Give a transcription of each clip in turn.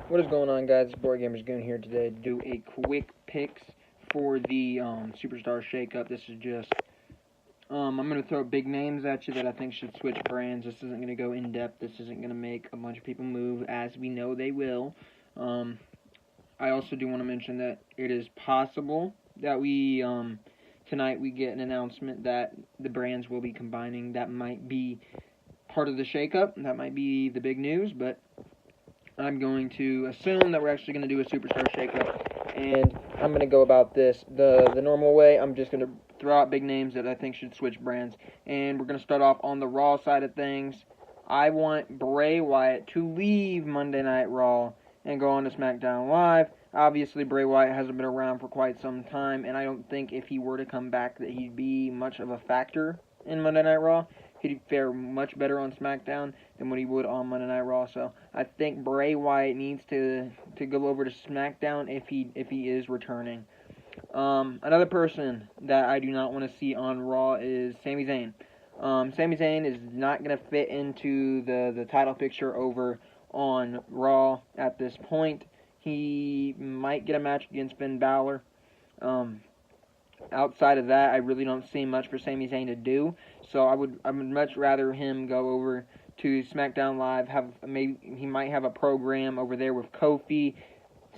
What is going on, guys? It's Board Gamers Goon here today to do a quick picks for the Superstar Shakeup. This is just, I'm going to throw big names at you that I think should switch brands. This isn't going to go in-depth. This isn't going to make a bunch of people move, as we know they will. I also do want to mention that it is possible that we, tonight we get an announcement that the brands will be combining. That might be part of the Shakeup. That might be the big news, but I'm going to assume that we're actually going to do a Superstar Shakeup, and I'm going to go about this the normal way. I'm just going to throw out big names that I think should switch brands, and we're going to start off on the Raw side of things. I want Bray Wyatt to leave Monday Night Raw and go on to SmackDown Live. Obviously, Bray Wyatt hasn't been around for quite some time, and I don't think if he were to come back that he'd be much of a factor in Monday Night Raw. He'd fare much better on SmackDown than what he would on Monday Night Raw. So I think Bray Wyatt needs to go over to SmackDown if he is returning. Another person that I do not want to see on Raw is Sami Zayn. Sami Zayn is not going to fit into the title picture over on Raw at this point. He might get a match against Finn Balor. Outside of that, I really don't see much for Sami Zayn to do. So I would much rather him go over to SmackDown Live. Maybe he might have a program over there with Kofi,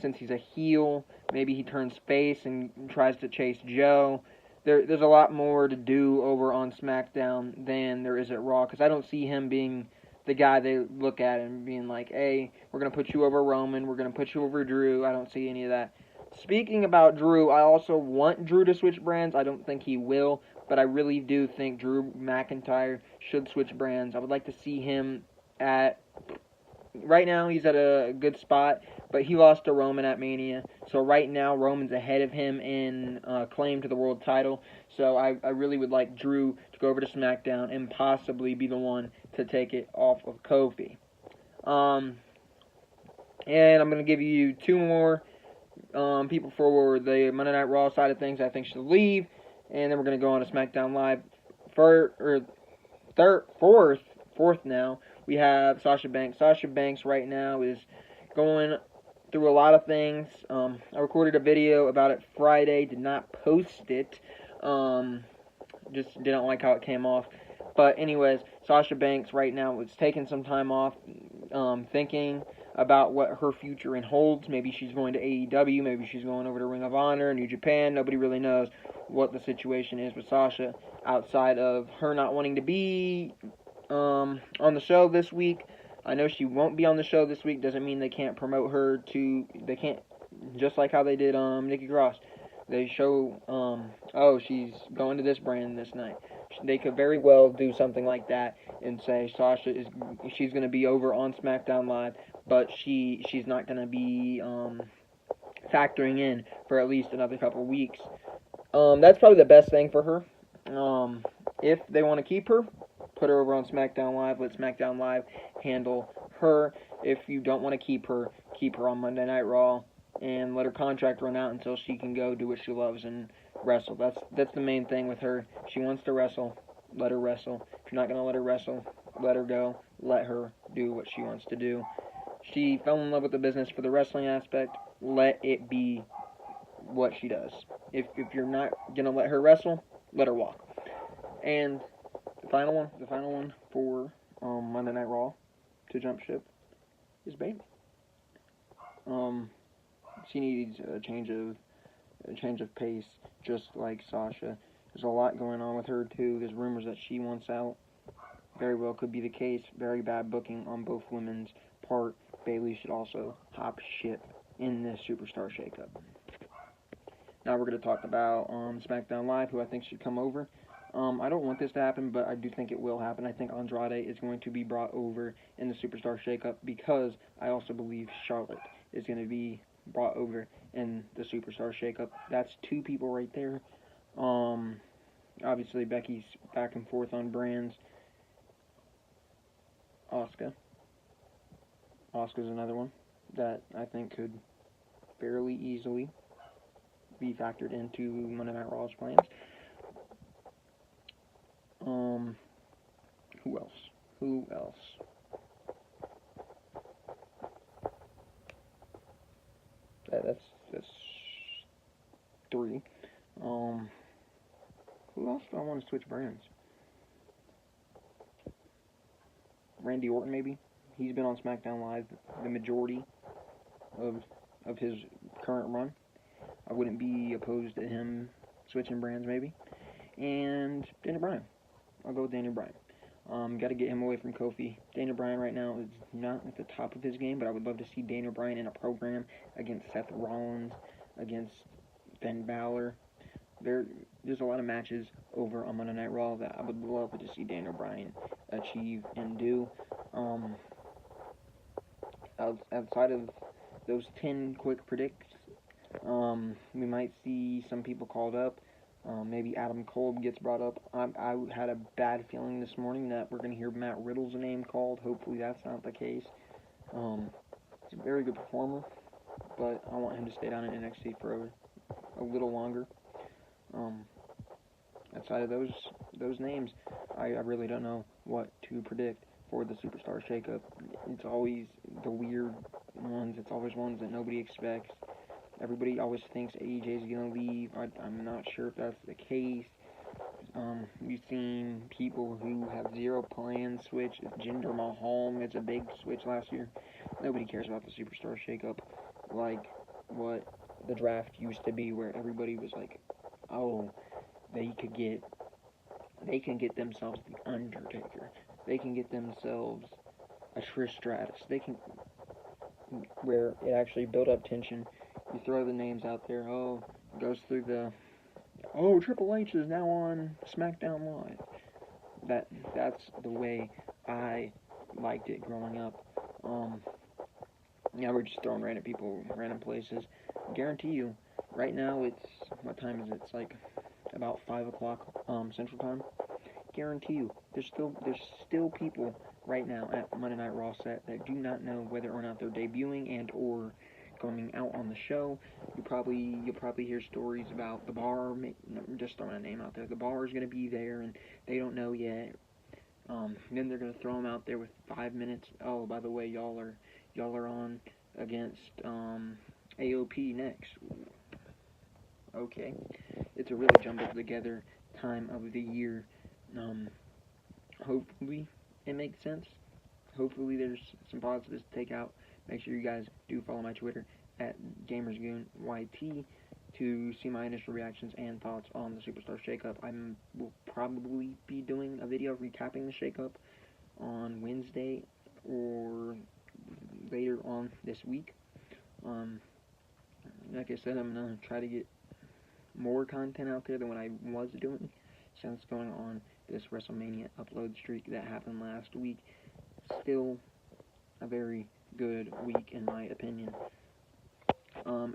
since he's a heel. Maybe he turns face and tries to chase Joe. There's a lot more to do over on SmackDown than there is at Raw, because I don't see him being the guy they look at and being like, hey, we're going to put you over Roman, we're going to put you over Drew. I don't see any of that. Speaking about Drew, I also want Drew to switch brands. I don't think he will, but I really do think Drew McIntyre should switch brands. I would like to see him at... Right now, he's at a good spot, but he lost to Roman at Mania. So right now, Roman's ahead of him in claim to the world title. So I really would like Drew to go over to SmackDown and possibly be the one to take it off of Kofi. And I'm going to give you two more people for the Monday Night Raw side of things I think should leave, and then we're going to go on to SmackDown Live. Fourth now, we have Sasha Banks. Sasha Banks right now is going through a lot of things. I recorded a video about it Friday, did not post it, just didn't like how it came off. But anyways, Sasha Banks right now is taking some time off, thinking about what her future holds. Maybe she's going to AEW, maybe she's going over to Ring of Honor, New Japan. Nobody really knows what the situation is with Sasha outside of her not wanting to be on the show this week. I know she won't be on the show this week. Doesn't mean they can't promote her they can't, just like how they did Nikki Cross. They show, she's going to this brand this night. They could very well do something like that and say she's going to be over on SmackDown Live, but she's not going to be factoring in for at least another couple of weeks. That's probably the best thing for her. If they want to keep her, put her over on SmackDown Live. Let SmackDown Live handle her. If you don't want to keep her on Monday Night Raw and let her contract run out until she can go do what she loves and wrestle. That's the main thing with her. She wants to wrestle. Let her wrestle. If you're not going to let her wrestle, let her go. Let her do what she wants to do. She fell in love with the business for the wrestling aspect. Let it be what she does. If you're not going to let her wrestle, let her walk. And the final one for Monday Night Raw to jump ship is Bayley. She needs a change of pace, just like Sasha. There's a lot going on with her too. There's rumors that she wants out. Very well could be the case. Very bad booking on both women's part. Bayley should also hop ship in this Superstar Shakeup. Now we're going to talk about SmackDown Live, who I think should come over. I don't want this to happen, but I do think it will happen. I think Andrade is going to be brought over in the Superstar Shakeup, because I also believe Charlotte is going to be brought over in the Superstar Shakeup. That's two people right there. Obviously, Becky's back and forth on brands. Asuka's another one that I think could fairly easily be factored into Monday Night Raw's plans. Who else? That's 3. Who else do I want to switch brands? Randy Orton, maybe. He's been on SmackDown Live the majority of his current run. I wouldn't be opposed to him switching brands, maybe. And Daniel Bryan. I'll go with Daniel Bryan. Got to get him away from Kofi. Daniel Bryan right now is not at the top of his game, but I would love to see Daniel Bryan in a program against Seth Rollins, against Finn Balor. There's a lot of matches over on Monday Night Raw that I would love to see Daniel Bryan achieve and do. Outside of those 10 quick predicts, we might see some people called up. Maybe Adam Cole gets brought up. I had a bad feeling this morning that we're going to hear Matt Riddle's name called. Hopefully that's not the case. He's a very good performer, but I want him to stay down in NXT for a little longer. Outside of those names, I really don't know what to predict for the Superstar Shakeup. It's always the weird ones. It's always ones that nobody expects. Everybody always thinks AJ's going to leave. I'm not sure if that's the case. We've seen people who have zero plans switch. Jinder Mahal made a big switch last year. Nobody cares about the Superstar Shakeup like what the draft used to be, where everybody was like, oh, they can get themselves the Undertaker. They can get themselves a Trish Stratus. Where it actually built up tension. You throw the names out there. Oh, it goes through Triple H is now on SmackDown Live. That's the way I liked it growing up. We're just throwing random people, random places. Guarantee you, right now what time is it? It's like about 5 o'clock Central Time. Guarantee you, there's still people right now at Monday Night Raw set that do not know whether or not they're debuting and or coming out on the show. You'll probably hear stories about the Bar. Just throwing a name out there. The Bar is going to be there, and they don't know yet. Then they're going to throw them out there with 5 minutes. Oh, by the way, y'all are on against AOP next. Okay, it's a really jumbled together time of the year. Hopefully it makes sense. Hopefully there's some positives to take out. Make sure you guys do follow my Twitter at GamersGoonYT to see my initial reactions and thoughts on the Superstar Shakeup. I will probably be doing a video recapping the Shakeup on Wednesday or later on this week. Like I said, I'm going to try to get more content out there than what I was doing since going on this WrestleMania upload streak that happened last week. Still a very good week in my opinion.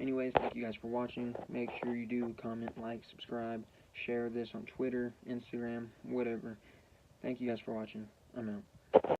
Anyways, thank you guys for watching. Make sure you do comment, like, subscribe, share this on Twitter, Instagram, whatever. Thank you guys for watching. I'm out.